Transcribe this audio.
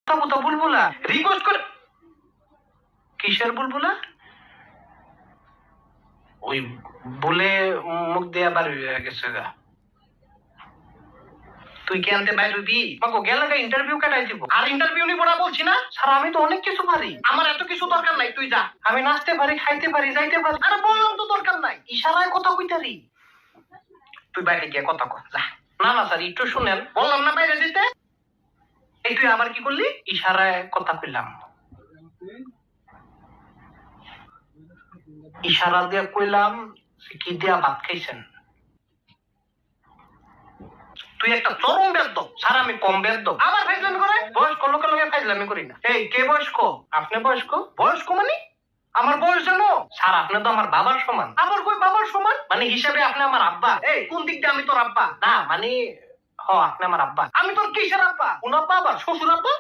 কথা বুলবুলা রিকোয়েস্ট করে কিসের বুলবুলা? ওই বলে মুখ দিয়ে বার হয়ে গেছে গা। তুই কি আনতে বাইরে হবি? মাগো গেলে ইন্টারভিউ কাটাই দিব। আর ইন্টারভিউ নিব না বলছি না? স্যার আমি তো অনেক কিছু পারি, আমার এত কিছু দরকার নাই, তুই যা। আমি নাচতে পারি, খাইতে পারি, যাইতে পারি। আরে বললাম তো দরকার নাই, ইশারায় কথা কইতারি। তুই বাইরে গিয়ে কথা কর যা। না না স্যার একটু শুনেন, বললাম না বাইরে যেতে। এই তুই আবার কি করলি? ইশারায় কথা কইলাম। ইশারা দিয়ে কইলাম কি দিয়া ভাত খাইছেন। তুই একটা চরম বেদ্য। স্যার আমি কম বেদ্য। আবার ফাইজলামি করে? বয়স্ক লোকের লগে ফাইজলামি করি না। এই কে বয়স্ক? আপনি বয়স্ক? বয়স্ক মানে আমার বয়স জানো? স্যার আপনি তো আমার বাবার সমান। আবার কই বাবার সমান? মানে হিসাবে আপনি আমার আব্বা। এই কোন দিক দিয়ে আমি তোর আব্বা? না মানে আপনি আমার আব্বা। আমি তোর কিসের আব্বা? কোন আব্বা আবার? শ্বশুর আব্বা?